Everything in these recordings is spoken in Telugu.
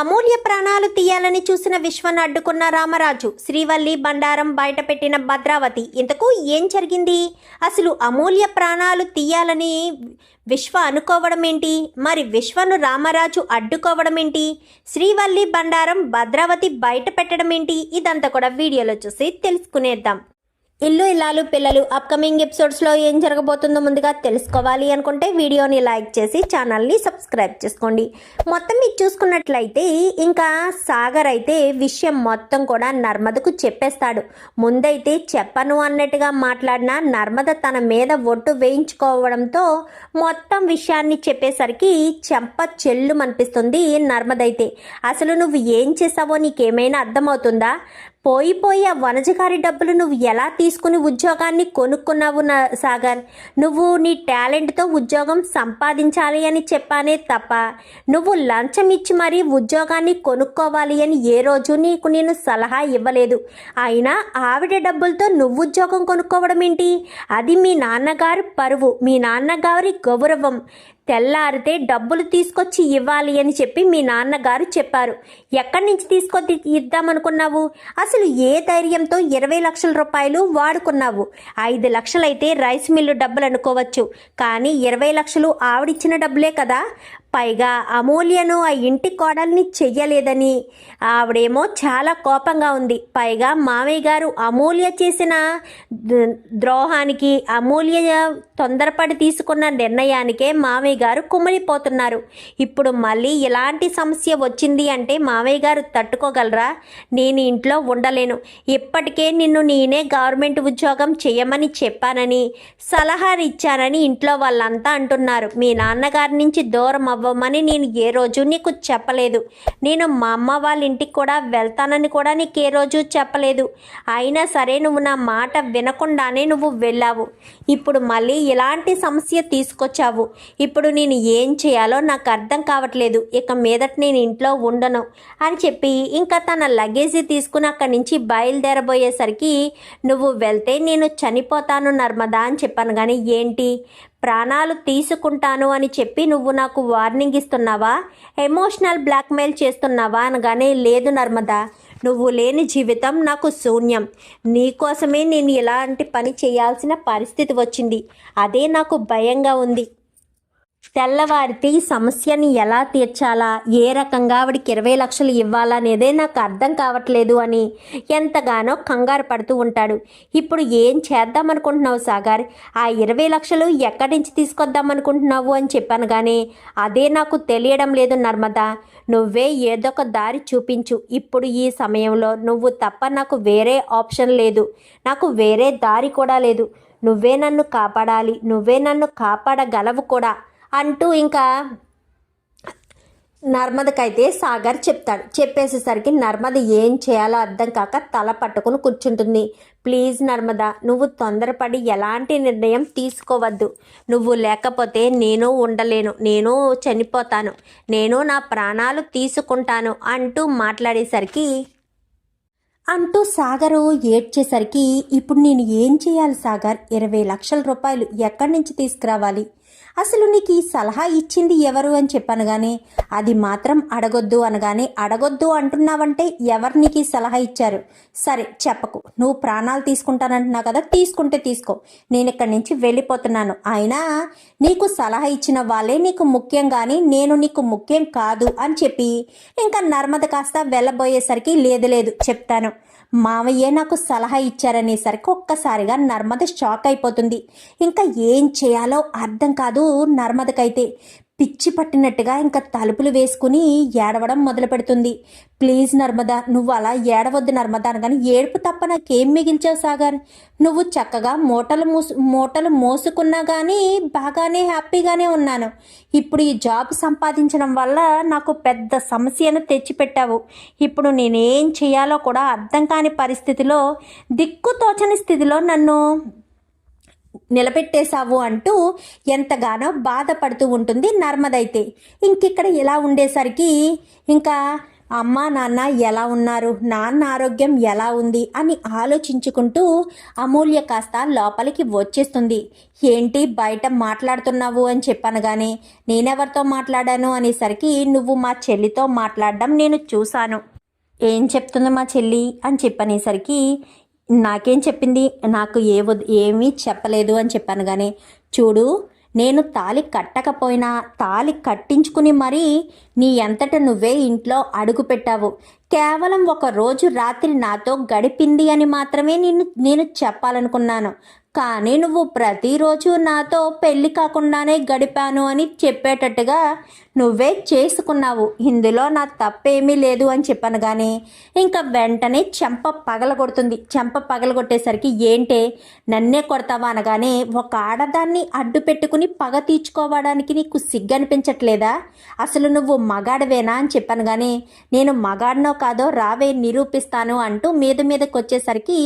అమూల్య ప్రాణాలు తీయాలని చూసిన విశ్వను అడ్డుకున్న రామరాజు, శ్రీవల్లి బండారం బయటపెట్టిన భద్రావతి. ఇంతకు ఏం జరిగింది? అసలు అమూల్య ప్రాణాలు తీయాలని విశ్వ అనుకోవడం ఏంటి? మరి విశ్వను రామరాజు అడ్డుకోవడం ఏంటి? శ్రీవల్లి బండారం భద్రావతి బయట పెట్టడం ఏంటి? ఇదంతా కూడా వీడియోలో చూసి తెలుసుకునేద్దాం. ఇల్లు ఇల్లాలు పిల్లలు అప్కమింగ్ ఎపిసోడ్స్లో ఏం జరగబోతుందో ముందుగా తెలుసుకోవాలి అనుకుంటే వీడియోని లైక్ చేసి ఛానల్ని సబ్స్క్రైబ్ చేసుకోండి. మొత్తం మీరు చూసుకున్నట్లయితే ఇంకా సాగర్ అయితే విషయం మొత్తం కూడా నర్మదకు చెప్పేస్తాడు. ముందైతే చెప్పను అన్నట్టుగా మాట్లాడిన నర్మద తన మీద ఒట్టు వేయించుకోవడంతో మొత్తం విషయాన్ని చెప్పేసరికి చెంప చెల్లుమనిపిస్తుంది నర్మదైతే. అసలు నువ్వు ఏం చేసావో నీకేమైనా అర్థమవుతుందా? పోయి ఆ వనజగారి డబ్బులు నువ్వు ఎలా తీసుకుని ఉద్యోగాన్ని కొనుక్కున్నావు సాగర్? నువ్వు నీ టాలెంట్తో ఉద్యోగం సంపాదించాలి అని చెప్పానే తప్ప నువ్వు లంచం ఇచ్చి మరీ ఉద్యోగాన్ని కొనుక్కోవాలి అని ఏ రోజు నీకు నేను సలహా ఇవ్వలేదు. అయినా ఆవిడ డబ్బులతో నువ్వు ఉద్యోగం కొనుక్కోవడం ఏంటి? అది మీ నాన్నగారు పరువు, మీ నాన్నగారి గౌరవం. తెల్లారితే డబ్బులు తీసుకొచ్చి ఇవ్వాలి అని చెప్పి మీ నాన్నగారు చెప్పారు. ఎక్కడి నుంచి తీసుకొచ్చి ఇద్దామనుకున్నావు? అసలు ఏ ధైర్యంతో 20 లక్షల రూపాయలు వాడుకున్నావు? 5 లక్షలైతే రైస్ మిల్లు డబ్బులు అనుకోవచ్చు, కానీ 20 లక్షలు ఆవిడిచ్చిన డబ్బులే కదా. పైగా అమూల్యను ఆ ఇంటి కోడల్ని చెయ్యలేదని ఆవిడేమో చాలా కోపంగా ఉంది. పైగా మామయ్య గారు అమూల్య చేసిన ద్రోహానికి, అమూల్య తొందరపడి తీసుకున్న నిర్ణయానికే మామయ్య గారు కుమిలిపోతున్నారు. ఇప్పుడు మళ్ళీ ఇలాంటి సమస్య వచ్చింది అంటే మామయ్య గారు తట్టుకోగలరా? నేను ఇంట్లో ఉండలేను. ఇప్పటికే నిన్ను నేనే గవర్నమెంట్ ఉద్యోగం చేయమని చెప్పానని, సలహా ఇచ్చానని ఇంట్లో వాళ్ళంతా అంటున్నారు. మీ నాన్నగారి నుంచి దూరం అవ్వమని నేను ఏ రోజు నీకు చెప్పలేదు. నేను మా అమ్మ వాళ్ళ ఇంటికి కూడా వెళ్తానని కూడా నీకు ఏ రోజు చెప్పలేదు. అయినా సరే నువ్వు నా మాట వినకుండానే నువ్వు వెళ్ళావు. ఇప్పుడు మళ్ళీ ఇలాంటి సమస్య తీసుకొచ్చావు. ఇప్పుడు నేను ఏం చేయాలో నాకు అర్థం కావట్లేదు. ఇక మీదట నేను ఇంట్లో ఉండను అని చెప్పి ఇంకా తన లగేజీ తీసుకుని అక్కడి నుంచి బయలుదేరబోయేసరికి, నువ్వు వెళ్తే నేను చనిపోతాను నర్మదా అని చెప్పాను, కానీ ఏంటి ప్రాణాలు తీసుకుంటాను అని చెప్పి నువ్వు నాకు వార్నింగ్ ఇస్తున్నావా? ఎమోషనల్ బ్లాక్మెయిల్ చేస్తున్నావా అనగానే, లేదు నర్మదా, నువ్వు లేని జీవితం నాకు శూన్యం. నీకోసమే నేను ఇలాంటి పని చేయాల్సిన పరిస్థితి వచ్చింది. అదే నాకు భయంగా ఉంది. తెల్లవారితే ఈ సమస్యని ఎలా తీర్చాలా, ఏ రకంగా ఆవిడికి 20 లక్షలు ఇవ్వాలనేదే నాకు అర్థం కావట్లేదు అని ఎంతగానో కంగారు పడుతూ ఉంటాడు. ఇప్పుడు ఏం చేద్దామనుకుంటున్నావు సాగర్? ఆ 20 లక్షలు ఎక్కడి నుంచి తీసుకొద్దామనుకుంటున్నావు అని చెప్పాను, కానీ అదే నాకు తెలియడం లేదు నర్మదా. నువ్వే ఏదో ఒక దారి చూపించు. ఇప్పుడు ఈ సమయంలో నువ్వు తప్ప నాకు వేరే ఆప్షన్ లేదు, నాకు వేరే దారి కూడా లేదు. నువ్వే నన్ను కాపాడాలి, నువ్వే నన్ను కాపాడగలవు కూడా అంటూ ఇంకా నర్మదకైతే సాగర్ చెప్తాడు. చెప్పేసేసరికి నర్మద ఏం చేయాలో అర్థం కాక తల పట్టుకుని కూర్చుంటుంది. ప్లీజ్ నర్మద, నువ్వు తొందరపడి ఎలాంటి నిర్ణయం తీసుకోవద్దు. నువ్వు లేకపోతే నేను ఉండలేను, నేను చనిపోతాను, నేను నా ప్రాణాలు తీసుకుంటాను అంటూ సాగరు ఏడ్చేసరికి, ఇప్పుడు నేను ఏం చేయాలి సాగర్? 20 లక్షల రూపాయలు ఎక్కడి నుంచి తీసుకురావాలి? అసలు నీకు ఈ సలహా ఇచ్చింది ఎవరు అని చెప్పాను, కానీ అది మాత్రం అడగొద్దు అనగానే, అడగొద్దు అంటున్నావంటే ఎవరు నీకు ఈ సలహా ఇచ్చారు? సరే చెప్పకు, నువ్వు ప్రాణాలు తీసుకుంటానంటున్నావు కదా, తీసుకుంటే తీసుకో, నేను ఇక్కడి నుంచి వెళ్ళిపోతున్నాను. అయినా నీకు సలహా ఇచ్చిన వాళ్ళే నీకు ముఖ్యం, కానీ నేను నీకు ముఖ్యం కాదు అని చెప్పి ఇంకా నర్మద కాస్త వెళ్ళబోయేసరికి, లేదు చెప్తాను, మావయ్యే నాకు సలహా ఇచ్చారనేసరికి ఒక్కసారిగా నర్మద షాక్ అయిపోతుంది. ఇంకా ఏం చేయాలో అర్థం కాదు నర్మదకైతే. పిచ్చి పట్టినట్టుగా ఇంకా తలుపులు వేసుకుని ఏడవడం మొదలు పెడుతుంది. ప్లీజ్ నర్మద, నువ్వు అలా ఏడవద్దు నర్మద అనగానే, ఏడుపు తప్ప నాకేం మిగిల్చావు సాగర్? నువ్వు చక్కగా మూటలు మోసుకున్నా కానీ బాగానే హ్యాపీగానే ఉన్నాను. ఇప్పుడు ఈ జాబ్ సంపాదించడం వల్ల నాకు పెద్ద సమస్యను తెచ్చిపెట్టావు. ఇప్పుడు నేనేం చేయాలో కూడా అర్థం కాని పరిస్థితిలో, దిక్కుతోచని స్థితిలో నన్ను నిలబెట్టేశావు అంటూ ఎంతగానో బాధపడుతూ ఉంటుంది నర్మదైతే. ఇంకిక్కడ ఇలా ఉండేసరికి ఇంకా అమ్మా నాన్న ఎలా ఉన్నారు, నాన్న ఆరోగ్యం ఎలా ఉంది అని ఆలోచించుకుంటూ అమూల్య కాస్త లోపలికి వచ్చేస్తుంది. ఏంటి బయట మాట్లాడుతున్నావు అని చెప్పాను కానీ నేనెవరితో మాట్లాడాను అనేసరికి నువ్వు మా చెల్లితో మాట్లాడడం నేను చూశాను. ఏం చెప్తుంది మా చెల్లి అని చెప్పనేసరికి నాకేం చెప్పింది, నాకు ఏమీ చెప్పలేదు అని చెప్పాను కానీ చూడు, నేను తాళి కట్టకపోయినా తాళి కట్టించుకుని మరీ నీ అంతట నువ్వే ఇంట్లో అడుగు పెట్టావు. కేవలం ఒక రోజు రాత్రి నాతో గడిపింది అని మాత్రమే నేను చెప్పాలనుకున్నాను. కానీ నువ్వు ప్రతిరోజు నాతో పెళ్ళి కాకుండానే గడిపాను అని చెప్పేటట్టుగా నువ్వే చేసుకున్నావు. ఇందులో నా తప్పేమీ లేదు అని చెప్పాను కానీ ఇంకా వెంటనే చెంప పగలగొడుతుంది. చెంప పగలగొట్టేసరికి ఏంటే నన్నే కొడతావా అనగానే ఒక ఆడదాన్ని అడ్డు పెట్టుకుని పగ తీర్చుకోవడానికి నీకు సిగ్గనిపించట్లేదా? అసలు నువ్వు మగాడవేనా అని చెప్పాను కానీ నేను మగాడినో కాదో రావే నిరూపిస్తాను అంటూ మీదకి వచ్చేసరికి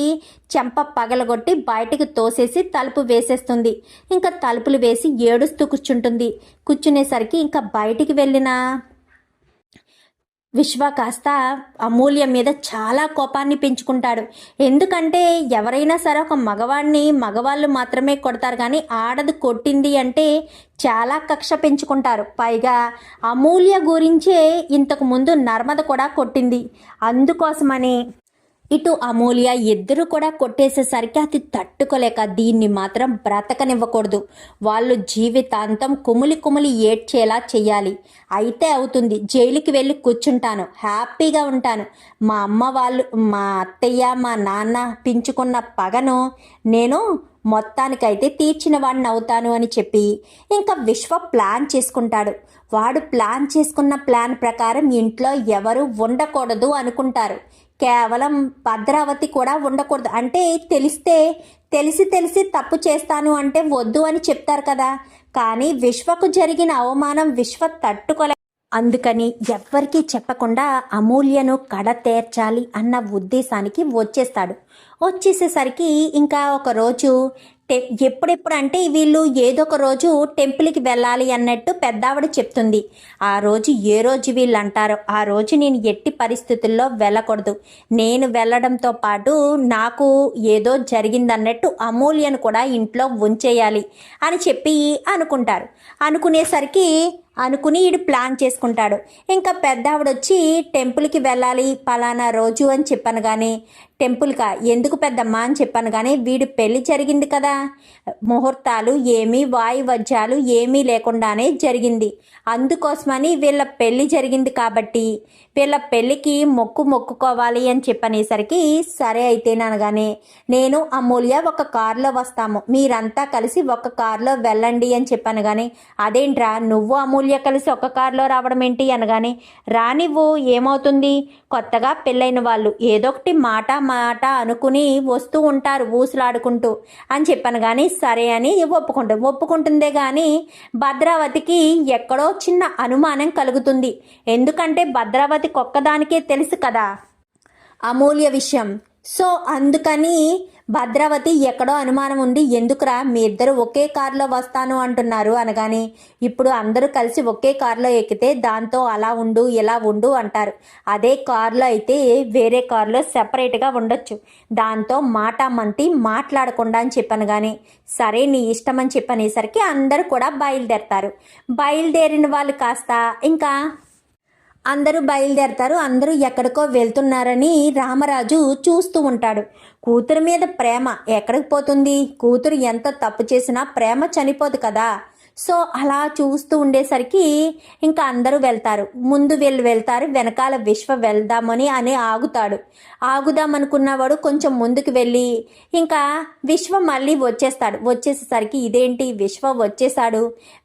చెంప పగలగొట్టి బయటికి తోసేసి తలుపు వేసేస్తుంది. ఇంకా తలుపులు వేసి ఏడుస్తూ కూర్చుంటుంది. కూర్చునేసరికి ఇంకా బయటికి వెళ్ళిన విశ్వ కాస్త అమూల్య మీద చాలా కోపాన్ని పెంచుకుంటాడు. ఎందుకంటే ఎవరైనా సరే ఒక మగవాళ్ళు మాత్రమే కొడతారు కానీ ఆడది కొట్టింది అంటే చాలా కక్ష పెంచుకుంటారు. పైగా అమూల్య గురించే ఇంతకు ముందు నర్మద కూడా కొట్టింది. అందుకోసమని ఇటు అమూల్య ఇద్దరు కూడా కొట్టేసేసరికి అది తట్టుకోలేక దీన్ని మాత్రం బ్రతకనివ్వకూడదు, వాళ్ళు జీవితాంతం కుమిలి ఏడ్చేలా చెయ్యాలి. అయితే అవుతుంది, జైలుకి వెళ్ళి కూర్చుంటాను, హ్యాపీగా ఉంటాను. మా అమ్మ వాళ్ళు, మా అత్తయ్య, మా నాన్న పెంచుకున్న పగను నేను మొత్తానికైతే తీర్చిన వాడిని అవుతాను అని చెప్పి ఇంకా విశ్వ ప్లాన్ చేసుకుంటాడు. వాడు ప్లాన్ చేసుకున్న ప్లాన్ ప్రకారం ఇంట్లో ఎవరు ఉండకూడదు అనుకుంటారు. కేవలం భద్రావతి కూడా ఉండకూడదు. అంటే తెలిసి తప్పు చేస్తాను అంటే వద్దు అని చెప్తారు కదా. కానీ విశ్వకు జరిగిన అవమానం విశ్వ తట్టుకోలే. అందుకని ఎవ్వరికీ చెప్పకుండా అమూల్యను కడతేర్చాలి అన్న ఉద్దేశానికి వచ్చేసేసరికి ఇంకా ఒకరోజు ఎప్పుడెప్పుడు అంటే వీళ్ళు ఏదో ఒక రోజు టెంపుల్కి వెళ్ళాలి అన్నట్టు పెద్దావిడ చెప్తుంది. ఆ రోజు ఏ రోజు వీళ్ళు అంటారో ఆ రోజు నేను ఎట్టి పరిస్థితుల్లో వెళ్ళకూడదు, నేను వెళ్ళడంతో పాటు నాకు ఏదో జరిగిందన్నట్టు అమూల్యను కూడా ఇంట్లో ఉంచేయాలి అని చెప్పి అనుకుంటారు. అనుకుని వీడు ప్లాన్ చేసుకుంటాడు. ఇంకా పెద్దావిడొచ్చి టెంపుల్కి వెళ్ళాలి పలానా రోజు అని చెప్పాను కానీ టెంపుల్కా ఎందుకు పెద్దమ్మా అని చెప్పాను కానీ వీడి పెళ్లి జరిగింది కదా, ముహూర్తాలు ఏమీ వాయువజ్యాలు ఏమీ లేకుండానే జరిగింది. అందుకోసమని వీళ్ళ పెళ్లి జరిగింది కాబట్టి వీళ్ళ పెళ్ళికి మొక్కుకోవాలి అని చెప్పనేసరికి సరే అయితేనగానే నేను అమూల్య ఒక కారులో వస్తాము, మీరంతా కలిసి ఒక కారులో వెళ్ళండి అని చెప్పాను కానీ అదేంట్రా నువ్వు అమూల్య కలిసి ఒక కారులో రావడం ఏంటి అనగానే రానివ్వు ఏమవుతుంది, కొత్తగా పెళ్ళైన వాళ్ళు ఏదో ఒకటి మాట అనుకుని వస్తూ ఉంటారు ఊసులాడుకుంటూ అని చెప్పాను కానీ సరే అని ఒప్పుకుంటుందే కానీ భద్రావతికి ఎక్కడో చిన్న అనుమానం కలుగుతుంది. ఎందుకంటే భద్రావతికి ఒక్కదానికే తెలుసు కదా అమూల్య విషయం. సో అందుకని భద్రావతి ఎక్కడో అనుమానం ఉంది, ఎందుకురా మీ ఇద్దరు ఒకే కారులో వస్తాను అంటున్నారు అనగానే ఇప్పుడు అందరూ కలిసి ఒకే కారులో ఎక్కితే దాంతో అలా ఉండు ఇలా ఉండు అంటారు. అదే కారులో అయితే వేరే కారులో సెపరేట్గా ఉండొచ్చు, దాంతో మాటామంతి మాట్లాడకుండా అని చెప్పాను కానీ సరే నీ ఇష్టం అని చెప్పనేసరికి అందరూ కూడా బయలుదేరతారు. బయలుదేరిన వాళ్ళు కాస్త ఇంకా అందరూ బయలుదేరతారు. అందరూ ఎక్కడికో వెళ్తున్నారని రామరాజు చూస్తూ ఉంటాడు. కూతురు మీద ప్రేమ ఎక్కడికి పోతుంది, కూతురు ఎంత తప్పు చేసినా ప్రేమ చనిపోదు కదా. సో అలా చూస్తూ ఉండేసరికి ఇంకా అందరూ వెళ్తారు. ముందు వెళ్తారు, వెనకాల విశ్వ వెళ్దామని ఆగుదామనుకున్నవాడు కొంచెం ముందుకు వెళ్ళి ఇంకా విశ్వ మళ్ళీ వచ్చేసేసరికి ఇదేంటి విశ్వ వచ్చేసాడు,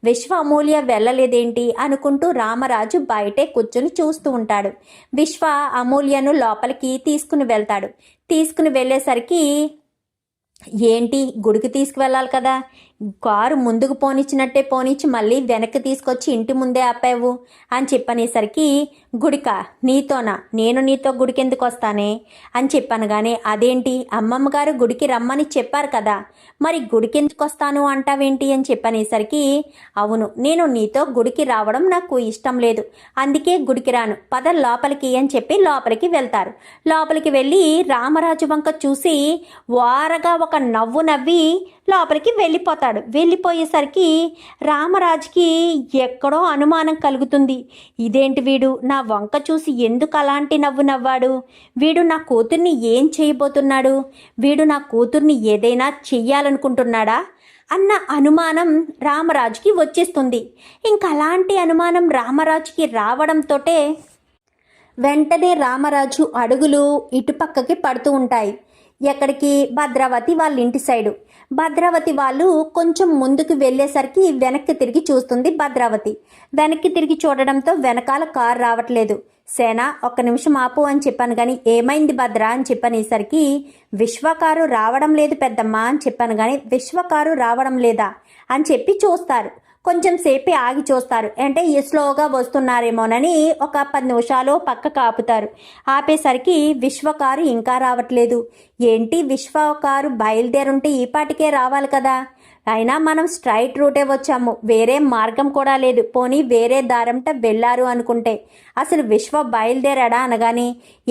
విశ్వ అమూల్య వెళ్ళలేదేంటి అనుకుంటూ రామరాజు బయటే కూర్చొని చూస్తూ ఉంటాడు. విశ్వ అమూల్యను లోపలికి తీసుకుని వెళ్ళేసరికి ఏంటి గుడికి తీసుకువెళ్ళాలి కదా, కారు ముందుకు పోనిచ్చినట్టే పోనిచ్చి మళ్ళీ వెనక్కి తీసుకొచ్చి ఇంటి ముందే ఆపావు అని చెప్పనేసరికి, గుడికా నీతోనా, నేను నీతో గుడికి ఎందుకు వస్తానే అని చెప్పాను. కానీ అదేంటి అమ్మమ్మ గారు గుడికి రమ్మని చెప్పారు కదా, మరి గుడికి ఎందుకు వస్తాను అంటావేంటి అని చెప్పనేసరికి, అవును నేను నీతో గుడికి రావడం నాకు ఇష్టం లేదు, అందుకే గుడికి రాను, పద లోపలికి అని చెప్పి లోపలికి వెళ్తారు. లోపలికి వెళ్ళి రామరాజు వంక చూసి వారగా ఒక నవ్వు నవ్వి లోపలికి వెళ్ళిపోతాడు. వెళ్ళిపోయేసరికి రామరాజుకి ఎక్కడో అనుమానం కలుగుతుంది. ఇదేంటి వీడు నా వంక చూసి ఎందుకు అలాంటి నవ్వు నవ్వాడు, వీడు నా కూతుర్ని ఏం చేయబోతున్నాడు, వీడు నా కూతుర్ని ఏదైనా చెయ్యాలనుకుంటున్నాడా అన్న అనుమానం రామరాజుకి వచ్చేస్తుంది. ఇంకా అలాంటి అనుమానం రామరాజుకి రావడంతో వెంటనే రామరాజు అడుగులు ఇటుపక్కకి పడుతూ ఉంటాయి. ఎక్కడికి? భద్రావతి వాళ్ళ ఇంటి సైడు. భద్రావతి వాళ్ళు కొంచెం ముందుకు వెళ్ళేసరికి వెనక్కి తిరిగి చూస్తుంది భద్రావతి. వెనక్కి తిరిగి చూడడంతో వెనకాల కారు రావట్లేదు. సేన ఒక్క నిమిషం ఆపు అని చెప్పాను, కానీ ఏమైంది భద్ర అని చెప్పనేసరికి, విశ్వకారు రావడం లేదు పెద్దమ్మ అని చెప్పాను, కానీ విశ్వకారు రావడం లేదా అని చెప్పి చూస్తారు. కొంచెం సేపు ఆగి చూస్తారు, అంటే స్లోగా వస్తున్నారేమోనని ఒక 10 నిమిషాలు పక్కకు ఆపుతారు. ఆపేసరికి విశ్వకారు ఇంకా రావట్లేదు. ఏంటి విశ్వకారు బయలుదేరుంటే ఈ పాటికే రావాలి కదా, అయినా మనం స్ట్రైట్ రూటే వచ్చాము, వేరే మార్గం కూడా లేదు, పోనీ వేరే దారంట వెళ్ళారు అనుకుంటే, అసలు విశ్వ బయలుదేరాడా అనగానే,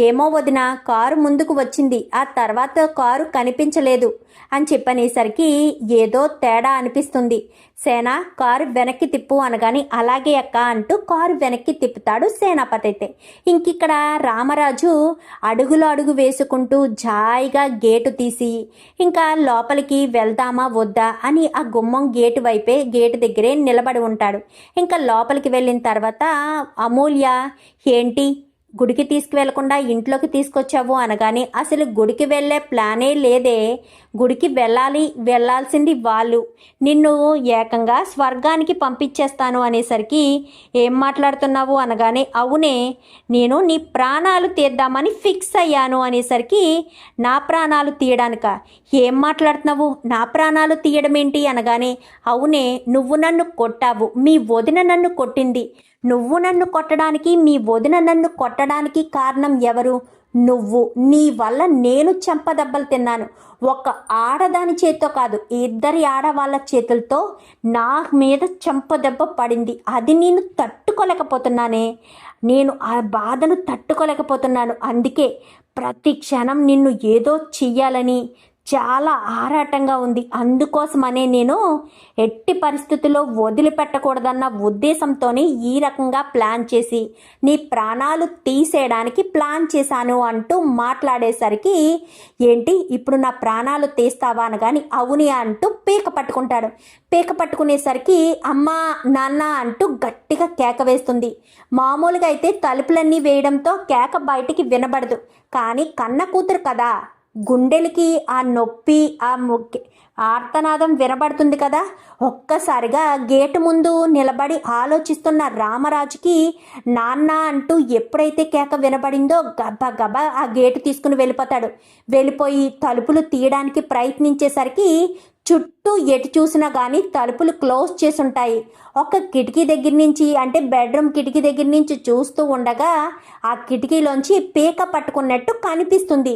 ఏమో వదిన కారు ముందుకు వచ్చింది, ఆ తర్వాత కారు కనిపించలేదు అని చెప్పనేసరికి ఏదో తేడా అనిపిస్తుంది. సేన కారు వెనక్కి తిప్పు అనగాని, అలాగే అక్క అంటూ కారు వెనక్కి తిప్పుతాడు సేనాపతి. అయితే ఇంకిక్కడ రామరాజు అడుగులో అడుగు వేసుకుంటూ జాయిగా గేటు తీసి ఇంకా లోపలికి వెళ్దామా వద్దా అని ఆ గుమ్మం గేటు వైపే గేటు దగ్గరే నిలబడి ఉంటాడు. ఇంకా లోపలికి వెళ్ళిన తర్వాత అమూల్య, ఏంటి గుడికి తీసుకువెళ్లకుండా ఇంట్లోకి తీసుకొచ్చావు అనగానే, అసలు గుడికి వెళ్ళే ప్లానే లేదే, గుడికి వెళ్ళాల్సింది వాళ్ళు, నిన్ను ఏకంగా స్వర్గానికి పంపించేస్తాను అనేసరికి, ఏం మాట్లాడుతున్నావు అనగానే, అవునే నేను నీ ప్రాణాలు తీద్దామని ఫిక్స్ అయ్యాను అనేసరికి, నా ప్రాణాలు తీయడానిక, ఏం మాట్లాడుతున్నావు, నా ప్రాణాలు తీయడం ఏంటి అనగానే, అవునే నువ్వు నన్ను కొట్టావు, మీ వదిన నన్ను కొట్టింది, నువ్వు నన్ను కొట్టడానికి మీ వదిన నన్ను కొట్టడానికి కారణం ఎవరు, నువ్వు, నీ వల్ల నేను చెంపదెబ్బలు తిన్నాను, ఒక ఆడదాని చేతితో కాదు 2 ఆడవాళ్ళ చేతులతో నా మీద చెంపదెబ్బ పడింది, అది నేను తట్టుకోలేకపోతున్నానే, నేను ఆ బాధను తట్టుకోలేకపోతున్నాను, అందుకే ప్రతి క్షణం నిన్ను ఏదో చెయ్యాలని చాలా ఆరాటంగా ఉంది, అందుకోసమనే నేను ఎట్టి పరిస్థితుల్లో వదిలిపెట్టకూడదన్న ఉద్దేశంతో ఈ రకంగా ప్లాన్ చేసి నీ ప్రాణాలు తీసేయడానికి ప్లాన్ చేశాను అంటూ మాట్లాడేసరికి, ఏంటి ఇప్పుడు నా ప్రాణాలు తీస్తావా అనగాని, అవుని అంటూ పీక పట్టుకుంటాడు. పీక పట్టుకునేసరికి అమ్మా నాన్న అంటూ గట్టిగా కేక వేస్తుంది. మామూలుగా అయితే తలుపులన్నీ వేయడంతో కేక బయటికి వినబడదు, కానీ కన్న కూతురు కదా, గుండెలకి ఆ నొప్పి ఆ ఆర్తనాదం వినబడుతుంది కదా. ఒక్కసారిగా గేటు ముందు నిలబడి ఆలోచిస్తున్న రామరాజుకి నాన్న అంటూ ఎప్పుడైతే కేక వినబడిందో గబగబా ఆ గేటు తీసుకుని వెళ్ళిపోతాడు. వెళ్ళిపోయి తలుపులు తీయడానికి ప్రయత్నించేసరికి చుట్టూ ఎటు చూసినా కానీ తలుపులు క్లోజ్ చేసి ఉంటాయి. ఒక కిటికీ దగ్గర నుంచి, అంటే బెడ్రూమ్ కిటికీ దగ్గర నుంచి చూస్తూ ఉండగా ఆ కిటికీలోంచి పీక పట్టుకున్నట్టు కనిపిస్తుంది.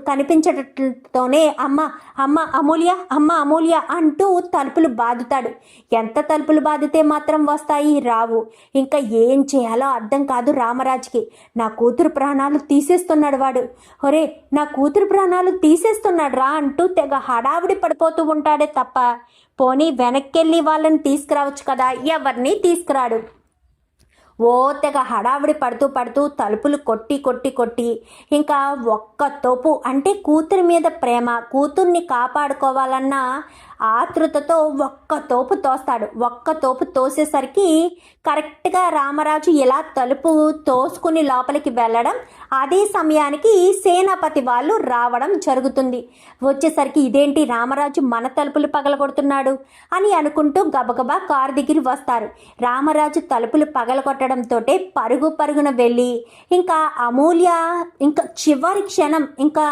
కనిపించటతోనే అమ్మ అమ్మ అమూల్య, అమ్మ అమూల్య అంటూ తలుపులు బాదుతాడు. ఎంత తలుపులు బాదితే మాత్రం వస్తాయి, రావు. ఇంకా ఏం చేయాలో అర్థం కాదు రామరాజుకి. నా కూతురు ప్రాణాలు తీసేస్తున్నాడు వాడు, ఒరే నా కూతురు ప్రాణాలు తీసేస్తున్నాడు రా అంటూ తెగ హడావిడి పడిపోతూ ఉంటాడే తప్ప, పోనీ వెనక్కెళ్ళి వాళ్ళని తీసుకురావచ్చు కదా, ఎవరిని తీసుకురాడు. ఓ తెగ హడావిడి పడుతూ తలుపులు కొట్టి ఇంకా ఒక్క తోపు, అంటే కూతురి మీద ప్రేమ, కూతుర్ని కాపాడుకోవాలన్న ఆతృతతో ఒక్క తోపు తోస్తాడు. ఒక్క తోపు తోసేసరికి కరెక్ట్గా రామరాజు ఇలా తలుపు తోసుకుని లోపలికి వెళ్ళడం, అదే సమయానికి సేనాపతి వాళ్ళు రావడం జరుగుతుంది. వచ్చేసరికి ఇదేంటి రామరాజు మన తలుపులు పగలగొడుతున్నాడు అని అనుకుంటూ గబగబా కారు దగ్గర వస్తారు. రామరాజు తలుపులు పగలగొట్టడంతో పరుగున వెళ్ళి ఇంకా అమూల్య ఇంకా చివరి క్షణం ఇంకా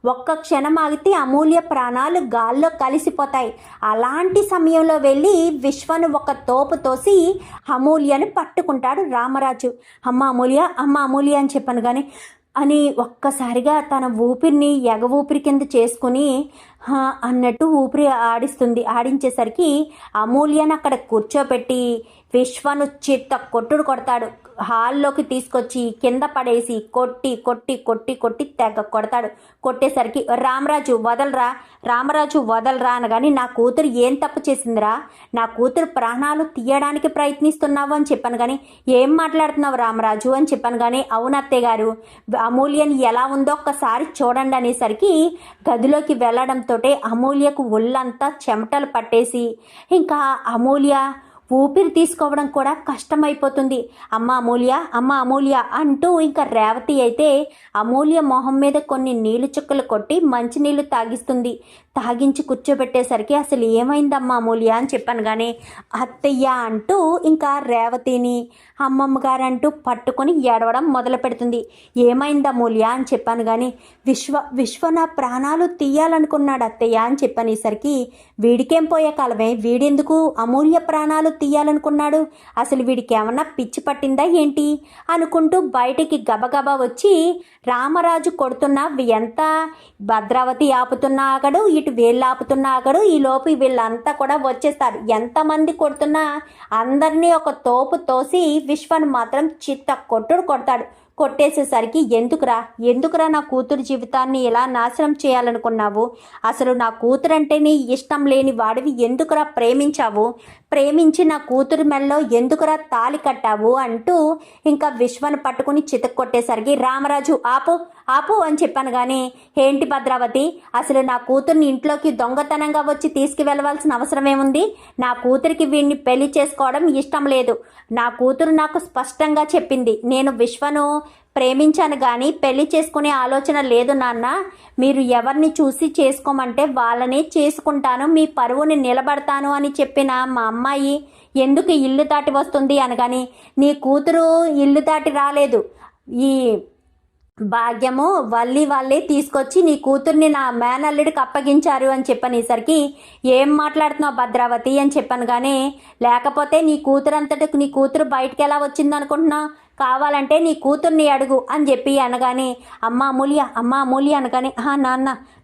ఒక్క క్షణం ఆగితే అమూల్య ప్రాణాలు గాల్లో కలిసిపోతాయి. అలాంటి సమయంలో వెళ్ళి విశ్వను ఒక తోపు తోసి అమూల్యను పట్టుకుంటాడు రామరాజు. అమ్మ అమూల్య అని చెప్పాను కానీ అని ఒక్కసారిగా తన ఊపిరిని ఊపిరి కింద చేసుకుని అన్నట్టు ఊపిరి ఆడించేసరికి అమూల్యను అక్కడ కూర్చోపెట్టి విశ్వను చిత్త కొట్టుడు కొడతాడు. హాల్లోకి తీసుకొచ్చి కింద పడేసి కొట్టి కొట్టి కొట్టి కొట్టి తెగ కొడతాడు. కొట్టేసరికి రామరాజు వదలరా అనగాని నా కూతురు ఏం తప్పు చేసిందిరా, నా కూతురు ప్రాణాలు తీయడానికి ప్రయత్నిస్తున్నావు అని చెప్పాను కానీ ఏం మాట్లాడుతున్నావు రామరాజు అని చెప్పాను కానీ అవును అత్తయ్య గారు, అమూల్యని ఎలా ఉందో ఒక్కసారి చూడండి అనేసరికి గదిలోకి వెళ్ళడంతో అమూల్యకు ఒళ్ళంతా చెమటలు పట్టేసి ఇంకా అమూల్య ఊపిరి తీసుకోవడం కూడా కష్టమైపోతుంది. అమ్మ అమూల్య అంటూ ఇంకా రేవతి అయితే అమూల్య మొహం మీద కొన్ని నీళ్లు చుక్కలు కొట్టి మంచినీళ్ళు తాగిస్తుంది. తాగించి కూర్చోబెట్టేసరికి అసలు ఏమైందమ్మా అమూల్య అని చెప్పాను కానీ అత్తయ్య అంటూ ఇంకా రేవతిని అమ్మమ్మ గారు అంటూ పట్టుకొని ఏడవడం మొదలు పెడుతుంది. ఏమైంది అమూల్య అని చెప్పాను కానీ విశ్వ నా ప్రాణాలు తీయాలనుకున్నాడు అత్తయ్య అని చెప్పనేసరికి వీడికేం పోయే కాలమే, వీడెందుకు అమూల్య ప్రాణాలు తీయాలనుకున్నాడు, అసలు వీడికి ఏమన్నా పిచ్చి పట్టిందా ఏంటి అనుకుంటూ బయటికి గబగబా వచ్చి రామరాజు కొడుతున్నా ఎంత భద్రావతి ఆపుతున్నా ఆగడు, ఇటు వీళ్ళు ఆపుతున్నా ఆగడు. ఈలోపు వీళ్ళంతా కూడా వచ్చేస్తారు. ఎంతమంది కొడుతున్నా అందరినీ ఒక తోపు తోసి విశ్వను మాత్రం చిత్త కొట్టుడు కొడతాడు. కొట్టేసేసరికి ఎందుకురా నా కూతురు జీవితాన్ని ఎలా నాశనం చేయాలనుకున్నావు, అసలు నా కూతురు అంటే నీ ఇష్టం లేని వాడివి ఎందుకురా ప్రేమించావు, ప్రేమించి నా కూతురు మెల్లో ఎందుకురా తాళి కట్టావు అంటూ ఇంకా విశ్వను పట్టుకుని చితక్ కొట్టేసరికి రామరాజు ఆపు అని చెప్పాను కానీ ఏంటి భద్రావతి, అసలు నా కూతుర్ని ఇంట్లోకి దొంగతనంగా వచ్చి తీసుకువెళ్ళవలసిన అవసరం ఏముంది, నా కూతురికి వీడిని పెళ్లి చేసుకోవడం ఇష్టం లేదు, నా కూతురు నాకు స్పష్టంగా చెప్పింది, నేను విశ్వను ప్రేమించాను కానీ పెళ్లి చేసుకునే ఆలోచన లేదు నాన్న, మీరు ఎవరిని చూసి చేసుకోమంటే వాళ్ళనే చేసుకుంటాను, మీ పరువుని నిలబడతాను అని చెప్పిన మా అమ్మాయి ఎందుకు ఇల్లు దాటి వస్తుంది అనగాని నీ కూతురు ఇల్లు దాటి రాలేదు, ఈ భాగ్యము వాళ్ళే తీసుకొచ్చి నీ కూతుర్ని నా మేనల్లుడికి అప్పగించారు అని చెప్పనేసరికి ఏం మాట్లాడుతున్నావు భద్రావతి అని చెప్పాను కానీ లేకపోతే నీ కూతురు బయటికి ఎలా వచ్చింది అనుకుంటున్నావు, కావాలంటే నీ కూతుర్ని అడుగు అని చెప్పి అనగానే అమ్మ అమూల్య అనగానే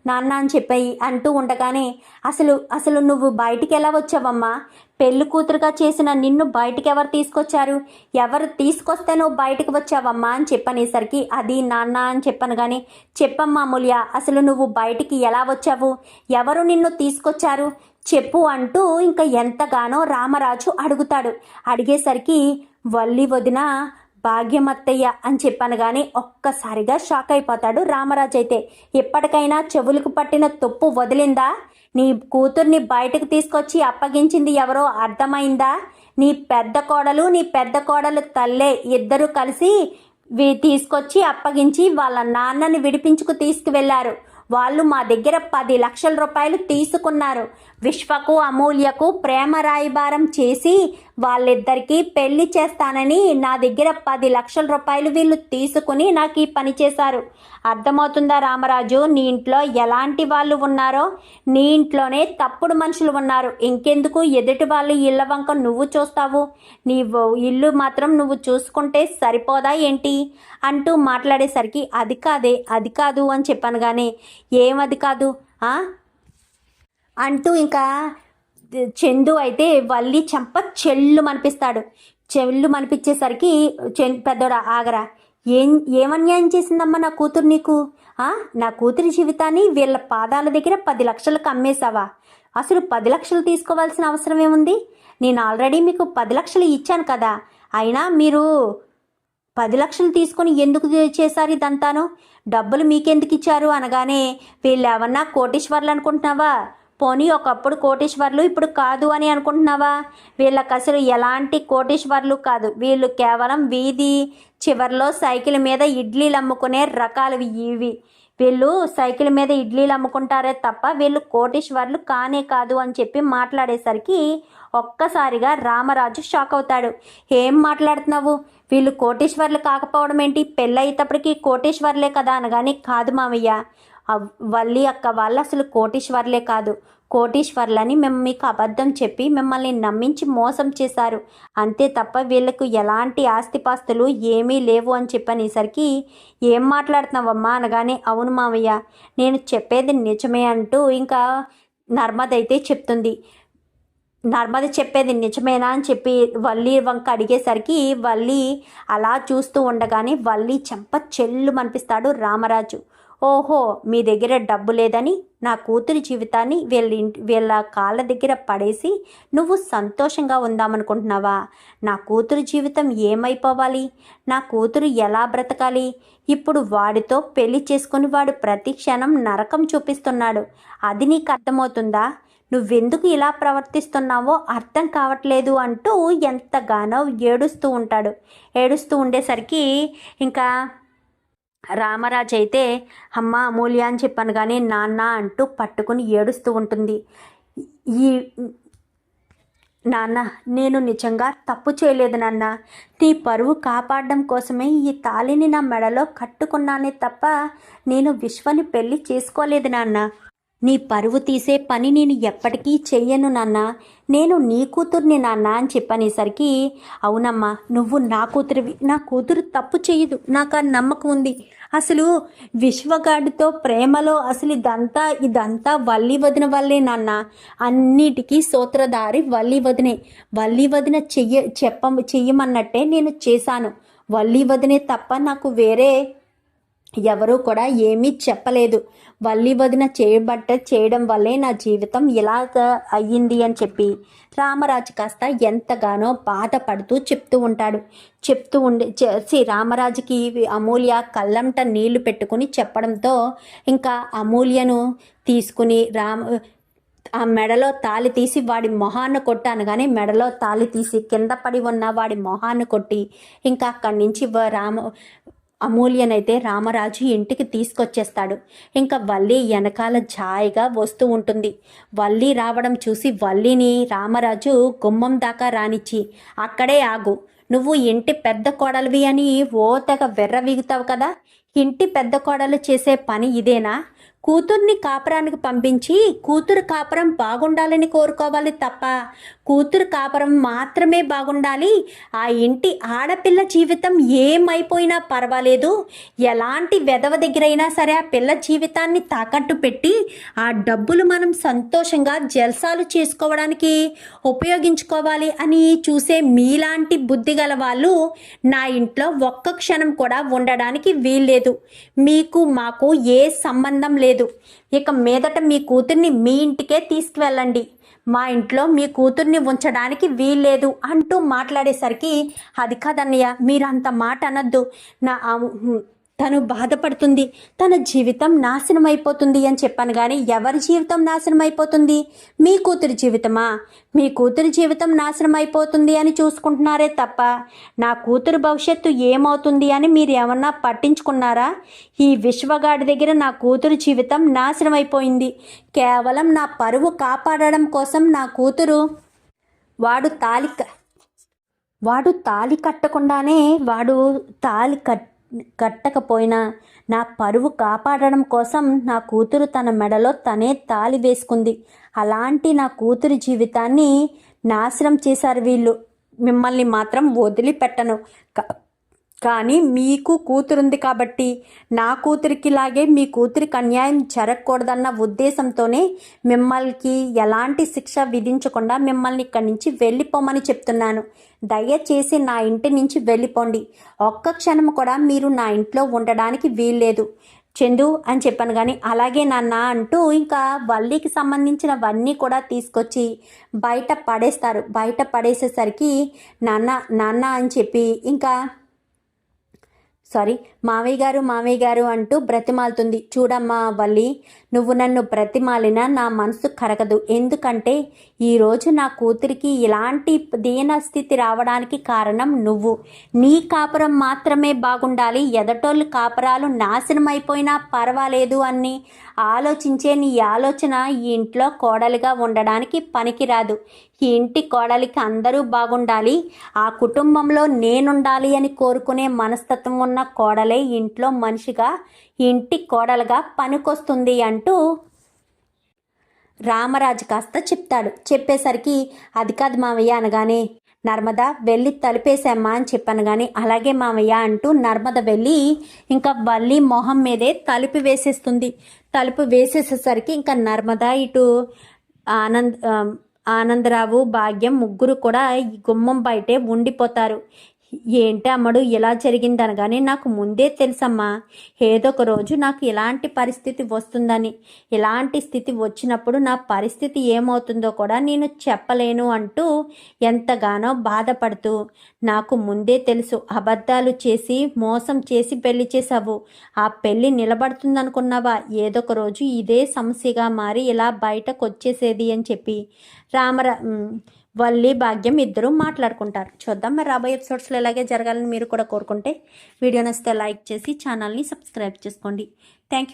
నాన్న అని చెప్పాయి అంటూ ఉండగానే అసలు నువ్వు బయటికి ఎలా వచ్చావమ్మా, పెళ్లి కూతురుగా చేసిన నిన్ను బయటికి ఎవరు తీసుకొచ్చారు, ఎవరు తీసుకొస్తే నువ్వు బయటకు వచ్చావమ్మా అని చెప్పనేసరికి అది నాన్న అని చెప్పాను కానీ చెప్పమ్మా అమూల్య, అసలు నువ్వు బయటికి ఎలా వచ్చావు, ఎవరు నిన్ను తీసుకొచ్చారు చెప్పు అంటూ ఇంకా ఎంతగానో రామరాజు అడుగుతాడు. అడిగేసరికి వదిన భాగ్యమత్తయ్య అని చెప్పాను కానీ ఒక్కసారిగా షాక్ అయిపోతాడు రామరాజు. అయితే ఎప్పటికైనా చెవులకు పట్టిన తుప్పు వదిలిందా, నీ కూతుర్ని బయటకు తీసుకొచ్చి అప్పగించింది ఎవరో అర్థమైందా, నీ పెద్ద కోడలు తల్లే ఇద్దరు కలిసి తీసుకొచ్చి అప్పగించి వాళ్ళ నాన్నని విడిపించుకు తీసుకువెళ్లారు, వాళ్ళు మా దగ్గర 10 లక్షల రూపాయలు తీసుకున్నారు, విశ్వకు అమూల్యకు ప్రేమ రాయబారం చేసి వాళ్ళిద్దరికీ పెళ్లి చేస్తానని నా దగ్గర 10 లక్షల రూపాయలు వీళ్ళు తీసుకుని నాకు ఈ పని చేశారు. అర్థమవుతుందా రామరాజు, నీ ఇంట్లో ఎలాంటి వాళ్ళు ఉన్నారో, నీ ఇంట్లోనే తప్పుడు మనుషులు ఉన్నారు, ఇంకెందుకు ఎదుటి వాళ్ళు ఇళ్ళ వంక నువ్వు చూస్తావు, నీ ఇల్లు మాత్రం నువ్వు చూసుకుంటే సరిపోదా ఏంటి అంటూ మాట్లాడేసరికి అది కాదు అని చెప్పాను కానీ ఏమది కాదు అంటూ ఇంకా చందు అయితే వల్లి చంప చెల్లు మనిపించేసరికి పెద్దోడా ఆగరా, ఏమన్యాయం చేసిందమ్మా నా కూతురు నీకు, నా కూతురి జీవితాన్ని వీళ్ళ పాదాల దగ్గర 10 లక్షలకు అమ్మేశావా, అసలు 10 లక్షలు తీసుకోవాల్సిన అవసరం ఏముంది, నేను ఆల్రెడీ మీకు 10 లక్షలు ఇచ్చాను కదా, అయినా మీరు 10 లక్షలు తీసుకొని ఎందుకు చేశారు ఇదంతాను, డబ్బులు మీకెందుకు ఇచ్చారు అనగానే వీళ్ళు ఏమన్నా కోటీశ్వర్లు అనుకుంటున్నావా, పోనీ ఒకప్పుడు కోటీశ్వర్లు ఇప్పుడు కాదు అని అనుకుంటున్నావా, వీళ్ళకి అసలు ఎలాంటి కోటీశ్వర్లు కాదు, వీళ్ళు కేవలం వీధి చివర్లో సైకిల్ మీద ఇడ్లీలు అమ్ముకునే రకాలు ఇవి, వీళ్ళు సైకిల్ మీద ఇడ్లీలు అమ్ముకుంటారే తప్ప వీళ్ళు కోటీశ్వర్లు కానే కాదు అని చెప్పి మాట్లాడేసరికి ఒక్కసారిగా రామరాజు షాక్ అవుతాడు. ఏం మాట్లాడుతున్నావు, వీళ్ళు కోటీశ్వర్లు కాకపోవడం ఏంటి, పెళ్ళయ్యేటప్పటికి కోటీశ్వర్లే కదా అనగానే కాదు మామయ్య, వల్లి అక్క వాళ్ళు అసలు కోటీశ్వర్లే కాదు, కోటీశ్వర్లని మేము మీకు అబద్ధం చెప్పి మిమ్మల్ని నమ్మించి మోసం చేశారు, అంతే తప్ప వీళ్ళకు ఎలాంటి ఆస్తిపాస్తులు ఏమీ లేవు అని చెప్పనేసరికి ఏం మాట్లాడుతున్నావమ్మా అనగానే అవును మావయ్య నేను చెప్పేది నిజమే అంటూ ఇంకా నర్మదైతే చెప్తుంది. నర్మద చెప్పేది నిజమేనా అని చెప్పి వల్లి వంక అడిగేసరికి వల్లి అలా చూస్తూ ఉండగానే వల్లి చెంప చెల్లు మనిపిస్తాడు రామరాజు. ఓహో మీ దగ్గర డబ్బు లేదని నా కూతురి జీవితాన్ని వీళ్ళ కాళ్ళ దగ్గర పడేసి నువ్వు సంతోషంగా ఉందామనుకుంటున్నావా? నా కూతురు జీవితం ఏమైపోవాలి? నా కూతురు ఎలా బ్రతకాలి? ఇప్పుడు వాడితో పెళ్లి చేసుకుని వాడు ప్రతి క్షణం నరకం చూపిస్తున్నాడు, అది నీకు అర్థమవుతుందా? నువ్వెందుకు ఇలా ప్రవర్తిస్తున్నావో అర్థం కావట్లేదు అంటూ ఎంతగానో ఏడుస్తూ ఉంటాడు. ఏడుస్తూ ఉండేసరికి ఇంకా రామరాజు అయితే అమ్మ అమూల్య అని చెప్పాను కానీ నాన్న అంటూ పట్టుకుని ఏడుస్తూ ఉంటుంది. ఈ నాన్న నేను నిజంగా తప్పు చేయలేదు నాన్న, నీ పరువు కాపాడడం కోసమే ఈ తాళిని నా మెడలో కట్టుకున్నానే తప్ప నేను విశ్వని పెళ్లి చేసుకోలేదు నాన్న. నీ పరువు తీసే పని నేను ఎప్పటికీ చెయ్యను నాన్న, నేను నీ కూతుర్ని నాన్న అని చెప్పనేసరికి అవునమ్మా నువ్వు నా కూతురివి, నా కూతురు తప్పు చేయదు, నాకు ఆ నమ్మకం ఉంది. అసలు విశ్వగాడితో ప్రేమలో అసలు ఇదంతా వల్లి వదిన వల్లే నాన్న, అన్నిటికీ సూత్రధారి వల్లి వదినే. వల్లి వదిన చెయ్యమన్నట్టే నేను చేశాను. వల్లి వదినే తప్ప నాకు వేరే ఎవరూ కూడా ఏమీ చెప్పలేదు. వల్లి వదిన చేయడం వల్లే నా జీవితం ఇలా అయ్యింది అని చెప్పి రామరాజు కాస్త ఎంతగానో బాధపడుతూ చెప్తూ ఉంటాడు. రామరాజుకి అమూల్య కళ్ళంట నీళ్లు పెట్టుకుని చెప్పడంతో ఇంకా అమూల్యను తీసుకుని ఆ మెడలో తాళి తీసి వాడి మొహాన్ని కొట్టి అనగానే మెడలో తాళి తీసి కింద పడి ఉన్న వాడి మొహాన్ని కొట్టి ఇంకా అక్కడి నుంచి అమూల్యనైతే రామరాజు ఇంటికి తీసుకొచ్చేస్తాడు. ఇంకా వల్లి వెనకాల ఛాయగా వస్తూ ఉంటుంది. వల్లి రావడం చూసి వల్లిని రామరాజు గుమ్మం దాకా రానిచ్చి అక్కడే ఆగు, నువ్వు ఇంటి పెద్ద కోడలివి అని ఓ తెగ వెర్రవీగుతావు కదా, ఇంటి పెద్ద కోడలు చేసే పని ఇదేనా? కూతుర్ని కాపురానికి పంపించి కూతురు కాపురం బాగుండాలని కోరుకోవాలి తప్ప కూతురు కాపురం మాత్రమే బాగుండాలి, ఆ ఇంటి ఆడపిల్ల జీవితం ఏమైపోయినా పర్వాలేదు, ఎలాంటి వెధవ దగ్గరైనా సరే ఆ పిల్ల జీవితాన్ని తాకట్టు పెట్టి ఆ డబ్బులు మనం సంతోషంగా జల్సాలు చేసుకోవడానికి ఉపయోగించుకోవాలి అని చూసే మీలాంటి బుద్ధి గల వాళ్ళు నా ఇంట్లో ఒక్క క్షణం కూడా ఉండడానికి వీల్లేదు. మీకు మాకు ఏ సంబంధం లేదు, ఇక మీదట మీ కూతుర్ని మీ ఇంటికే తీసుకువెళ్ళండి, మా ఇంట్లో మీ కూతుర్ని ఉంచడానికి వీల్లేదు అంటూ మాట్లాడేసరికి అది కాదన్నయ్య మీరు అంత మాట అనొద్దు, తను బాధపడుతుంది, తన జీవితం నాశనం అయిపోతుంది అని చెప్పాను. కానీ ఎవరి జీవితం నాశనం అయిపోతుంది? మీ కూతురి జీవితమా? మీ కూతురి జీవితం నాశనం అయిపోతుంది అని చూసుకుంటున్నారే తప్ప నా కూతురు భవిష్యత్తు ఏమవుతుంది అని మీరు ఏమన్నా పట్టించుకున్నారా? ఈ విశ్వగాడి దగ్గర నా కూతురు జీవితం నాశనం అయిపోయింది. కేవలం నా పరువు కాపాడడం కోసం నా కూతురు వాడు తాళి కట్టకుండానే కట్టకపోయినా నా పరువు కాపాడడం కోసం నా కూతురు తన మెడలో తనే తాళి వేసుకుంది. అలాంటి నా కూతురి జీవితాన్ని నాశనం చేశారు వీళ్ళు. మిమ్మల్ని మాత్రం వదిలిపెట్టను. కానీ మీకు కూతురుంది కాబట్టి నా కూతురికి లాగే మీ కూతురికి అన్యాయం జరగకూడదన్న ఉద్దేశంతోనే మిమ్మల్ని ఎలాంటి శిక్ష విధించకుండా మిమ్మల్ని ఇక్కడి నుంచి వెళ్ళిపోమని చెప్తున్నాను. దయచేసి నా ఇంటి నుంచి వెళ్ళిపోండి. ఒక్క క్షణం కూడా మీరు నా ఇంట్లో ఉండడానికి వీల్లేదు చందు అని చెప్పాను. కానీ అలాగే నాన్న అంటూ ఇంకా వల్లికి సంబంధించినవన్నీ కూడా తీసుకొచ్చి బయట పడేస్తారు. బయట పడేసేసరికి నాన్న అని చెప్పి ఇంకా మావయ్య గారు అంటూ బ్రతిమాలుతుంది. చూడమ్మా వల్లి, నువ్వు నన్ను బ్రతిమాలినా నా మనసు కరగదు. ఎందుకంటే ఈరోజు నా కూతురికి ఇలాంటి దీన స్థితి రావడానికి కారణం నువ్వు. నీ కాపురం మాత్రమే బాగుండాలి, ఎదటోళ్ళు కాపురాలు నాశనం అయిపోయినా పర్వాలేదు అని ఆలోచించే నీ ఆలోచన ఈ ఇంట్లో కోడలిగా ఉండడానికి పనికిరాదు. ఈ ఇంటి కోడలికి అందరూ బాగుండాలి, ఆ కుటుంబంలో నేనుండాలి అని కోరుకునే మనస్తత్వం ఉన్న కోడలే ఇంట్లో మనిషిగా, ఇంటి కోడలుగా పనికొస్తుంది అంటూ రామరాజు కాస్త చెప్తాడు. చెప్పేసరికి అది కాదు మావయ్య అనగానే, నర్మద వెళ్ళి తలుపేసామ్మా అని చెప్పాను. కానీ అలాగే మావయ్య అంటూ నర్మద వెళ్ళి ఇంకా వల్లి మొహం మీదే తలుపు వేసేస్తుంది. తలుపు వేసేసేసరికి ఇంకా నర్మద ఇటు ఆనందరావు భాగ్యం ముగ్గురు కూడా ఈ గుమ్మం బయటే ఉండిపోతారు. ఏంటి అమ్మడు ఇలా జరిగిందనగానే, నాకు ముందే తెలుసమ్మా ఏదో ఒక రోజు నాకు ఇలాంటి పరిస్థితి వస్తుందని. ఇలాంటి స్థితి వచ్చినప్పుడు నా పరిస్థితి ఏమవుతుందో కూడా నేను చెప్పలేను అంటూ ఎంతగానో బాధపడుతూ, నాకు ముందే తెలుసు, అబద్ధాలు చేసి మోసం చేసి పెళ్లి చేసావు, ఆ పెళ్లి నిలబడుతుందనుకున్నావా, ఏదో ఒక రోజు ఇదే సమస్యగా మారి ఇలా బయటకు వచ్చేసేది అని చెప్పి వల్లి భాగ్యం ఇద్దరు మాట్లాడుకుంటారు. చూద్దాం మరి రాబోయే ఎపిసోడ్స్లో ఇలాగే జరగాలని మీరు కూడా కోరుకుంటే వీడియో నచ్చితే లైక్ చేసి ఛానల్ని సబ్స్క్రైబ్ చేసుకోండి. Thank you.